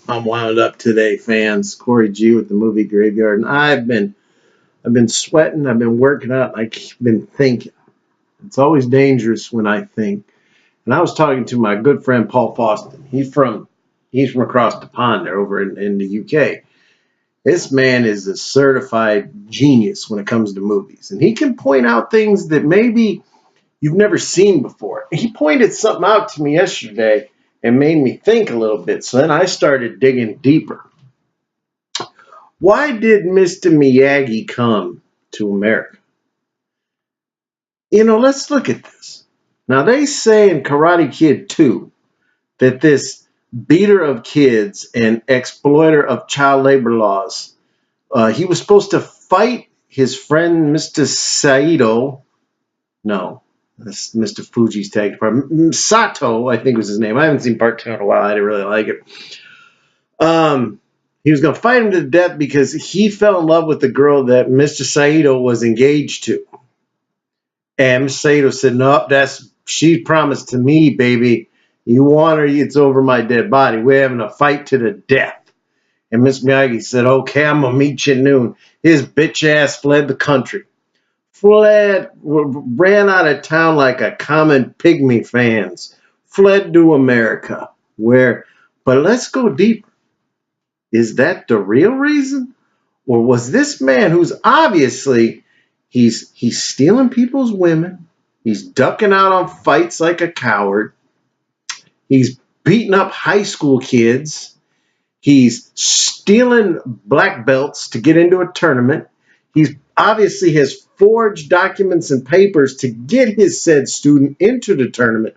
I'm wound up today, fans. Corey G with the movie Graveyard, and I've been sweating. I've been working out. I've been thinking. It's always dangerous when I think. And I was talking to my good friend Paul Foston. He's from across the pond there over in the UK. This man is a certified genius when it comes to movies, and he can point out things that maybe you've never seen before. He pointed something out to me yesterday and made me think a little bit. So then I started digging deeper. Why did Mr. Miyagi come to America? Let's look at this. Now, they say in Karate Kid 2 that this beater of kids and exploiter of child labor laws, he was supposed to fight his friend Mr. Saito. No, that's Mr. Fuji's tag department. Sato, I think was his name. I haven't seen part 2 in a while. I didn't really like it. He was going to fight him to death because he fell in love with the girl that Mr. Saito was engaged to. And Mr. Saito said, no, she promised to me, baby. You want her, it's over my dead body. We're having a fight to the death. And Mr. Miyagi said, okay, I'm going to meet you at noon. His bitch ass fled the country. Ran out of town like a common pygmy, fans. Fled to America. But let's go deeper. Is that the real reason? Or was this man who's obviously, he's stealing people's women, he's ducking out on fights like a coward, he's beating up high school kids, he's stealing black belts to get into a tournament, he's obviously has forged documents and papers to get his said student into the tournament,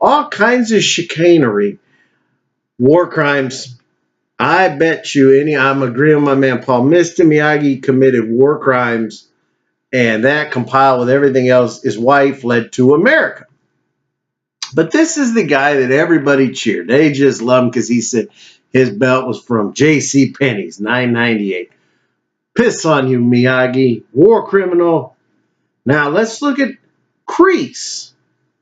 all kinds of chicanery, war crimes. I bet you I'm agreeing with my man Paul. Mr. Miyagi committed war crimes, and that compiled with everything else, his wife fled to America. But this is the guy that everybody cheered. They just loved him because he said his belt was from J.C. Penney's, $9.98. Piss on you, Miyagi, war criminal. Now let's look at Kreese.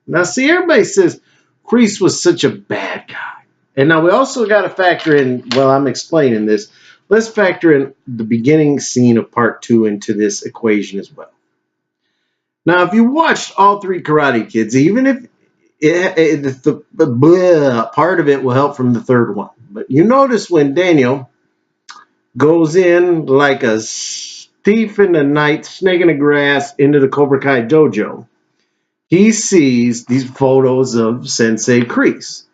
Now see, everybody says Kreese was such a bad guy. And now we also got to factor in, while I'm explaining this, let's factor in the beginning scene of part 2 into this equation as well. Now, if you watched all 3 Karate Kids, even if part of it will help from the 3rd one, but you notice when Daniel goes in like a thief in the night, snake in the grass, into the Cobra Kai dojo, he sees these photos of Sensei Kreese.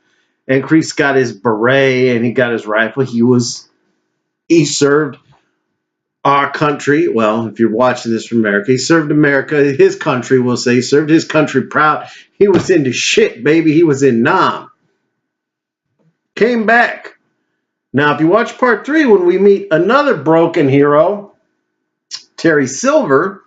And Kreese got his beret and he got his rifle. He served our country. Well, if you're watching this from America, he served America, his country, we'll say. He served his country proud. He was into shit, baby. He was in Nam. Came back. Now, if you watch part 3, when we meet another broken hero, Terry Silver,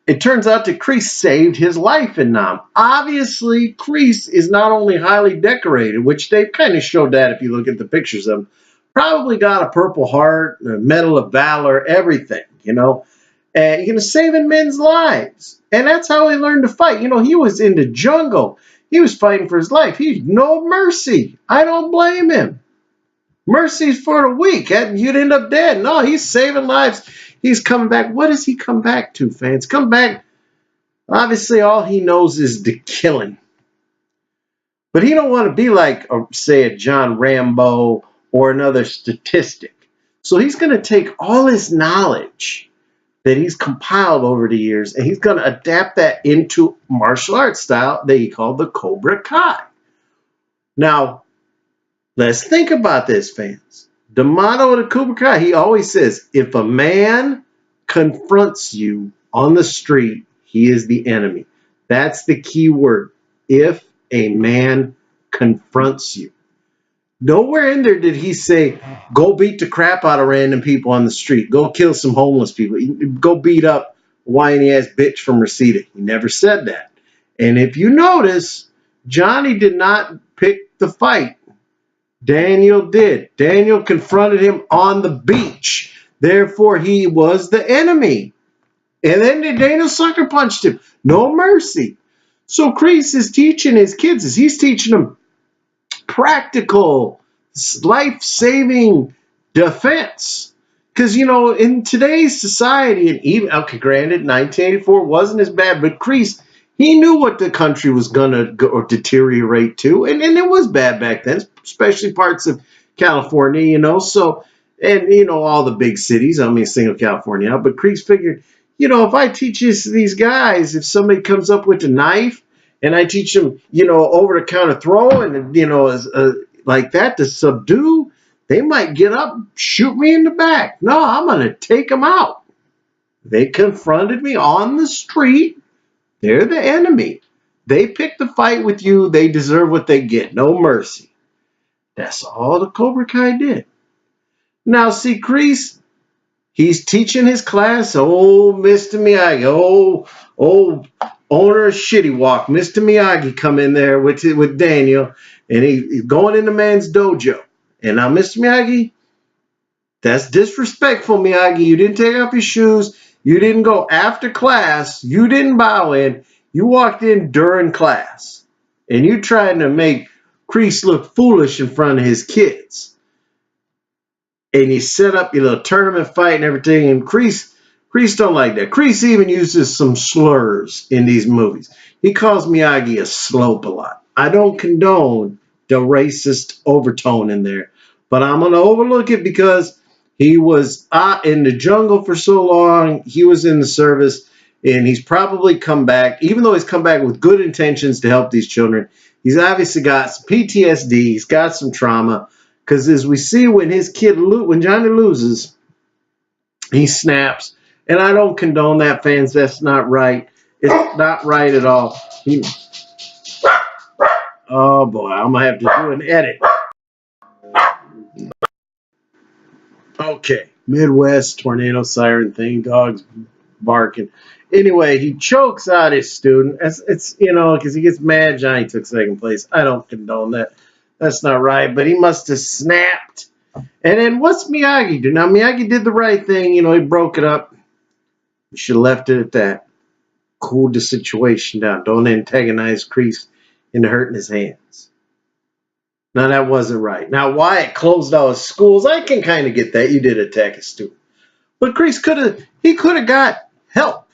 it turns out that Kreese saved his life in Nam. Obviously, Kreese is not only highly decorated, which they kind of showed that if you look at the pictures of him, probably got a Purple Heart, a Medal of Valor, everything, and saving men's lives. And that's how he learned to fight. He was in the jungle. He was fighting for his life. He had no mercy. I don't blame him. Mercy's for the weak. You'd end up dead. No, he's saving lives. He's coming back. What does he come back to, fans? Come back. Obviously, all he knows is the killing. But he don't want to be like, say, a John Rambo or another statistic. So he's going to take all his knowledge that he's compiled over the years, and he's going to adapt that into martial arts style that he called the Cobra Kai. Now, let's think about this, fans. The motto of the Cobra Kai, he always says, if a man confronts you on the street, he is the enemy. That's the key word. If a man confronts you. Nowhere in there did he say, go beat the crap out of random people on the street. Go kill some homeless people. Go beat up a whiny-ass bitch from Reseda. He never said that. And if you notice, Johnny did not pick the fight. Daniel did. Daniel confronted him on the beach. Therefore, he was the enemy. And then Daniel sucker punched him. No mercy. So Kreese is teaching his kids. He's teaching them practical life-saving defense. Because, you know, in today's society, and even, okay, granted, 1984 wasn't as bad, but Kreese, he knew what the country was going to deteriorate to, and it was bad back then, especially parts of California, you know, so, and, you know, all the big cities, I mean, single California out, but Kreese figured, you know, if I teach these guys, if somebody comes up with a knife, and I teach them, you know, over-the-counter throw, and, you know, like that to subdue, they might get up, shoot me in the back. No, I'm going to take them out. They confronted me on the street. They're the enemy. They picked the fight with you. They deserve what they get. No mercy. That's all the Cobra Kai did. Now, see, Kreese, he's teaching his class. Oh, Mr. Miyagi. Oh, owner of Shitty Walk. Mr. Miyagi come in there with Daniel, and he's going in the man's dojo. And now, Mr. Miyagi, that's disrespectful, Miyagi. You didn't take off your shoes. You didn't go after class. You didn't bow in. You walked in during class. And you trying to make Kreese look foolish in front of his kids. And you set up your little tournament fight and everything. And Kreese don't like that. Kreese even uses some slurs in these movies. He calls Miyagi a slope a lot. I don't condone the racist overtone in there. But I'm going to overlook it because he was in the jungle for so long. He was in the service, and he's probably come back. Even though he's come back with good intentions to help these children, he's obviously got some PTSD. He's got some trauma. Because as we see when when Johnny loses, he snaps. And I don't condone that, fans. That's not right. It's not right at all. Oh, boy. I'm going to have to do an edit. Okay, Midwest tornado siren thing, dogs barking. Anyway, he chokes out his student. It's you know, because he gets mad. Johnny took second place. I don't condone that. That's not right. But he must have snapped. And then what's Miyagi do? Now Miyagi did the right thing. You know, he broke it up. He should have left it at that. Cooled the situation down. Don't antagonize Kreese into hurting his hands. Now, that wasn't right. Now, Wyatt closed all his schools. I can kind of get that. You did attack a student. But Kreese could have got help.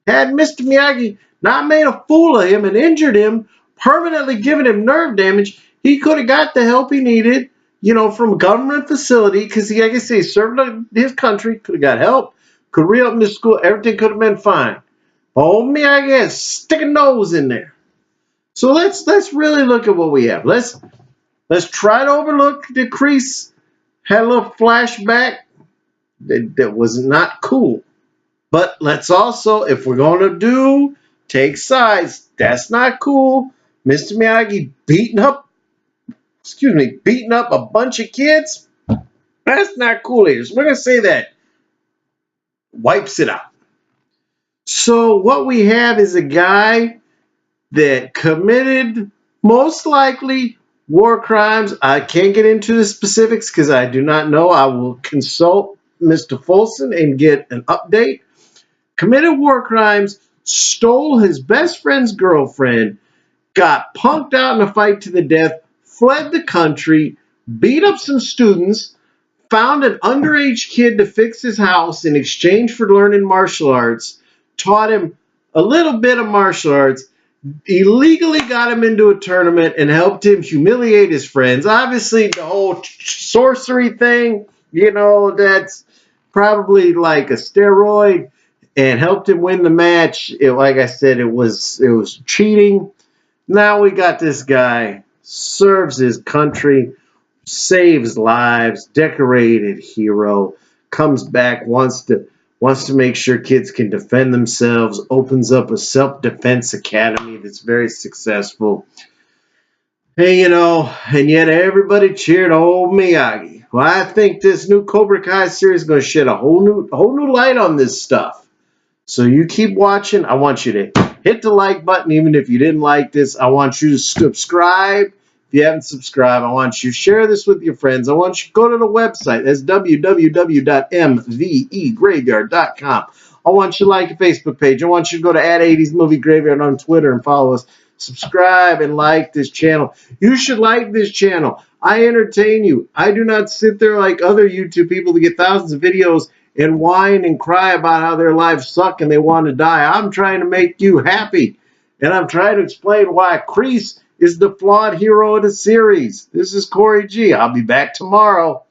Had Mr. Miyagi not made a fool of him and injured him, permanently given him nerve damage, he could have got the help he needed, you know, from a government facility, because he, like I say, served his country, could have got help, could reopen the school, everything could have been fine. Old Miyagi had stick a nose in there. So let's really look at what we have. Let's try to overlook that Kreese had a little flashback that was not cool. But let's also, if we're going to take sides, that's not cool. Mr. Miyagi beating up a bunch of kids, that's not cool either. So we're going to say that wipes it out. So what we have is a guy that committed, most likely, war crimes. I can't get into the specifics because I do not know. I will consult Mr. Folsom and get an update. Committed war crimes, stole his best friend's girlfriend, got punked out in a fight to the death, fled the country, beat up some students, found an underage kid to fix his house in exchange for learning martial arts, taught him a little bit of martial arts, illegally got him into a tournament and helped him humiliate his friends. Obviously, the whole sorcery thing, you know, that's probably like a steroid, and helped him win the match. Like I said, it was cheating. Now we got this guy, serves his country, saves lives, decorated hero, comes back, wants to make sure kids can defend themselves, opens up a self-defense academy that's very successful. Hey, you know, and yet everybody cheered old Miyagi. Well, I think this new Cobra Kai series is going to shed a whole new light on this stuff. So you keep watching. I want you to hit the like button even if you didn't like this. I want you to subscribe. If you haven't subscribed, I want you to share this with your friends. I want you to go to the website. That's www.mvegraveyard.com. I want you to like the Facebook page. I want you to go to @80smoviegraveyard on Twitter and follow us. Subscribe and like this channel. You should like this channel. I entertain you. I do not sit there like other YouTube people to get thousands of videos and whine and cry about how their lives suck and they want to die. I'm trying to make you happy. And I'm trying to explain why Kreese is the flawed hero of the series. This is Corey G. I'll be back tomorrow.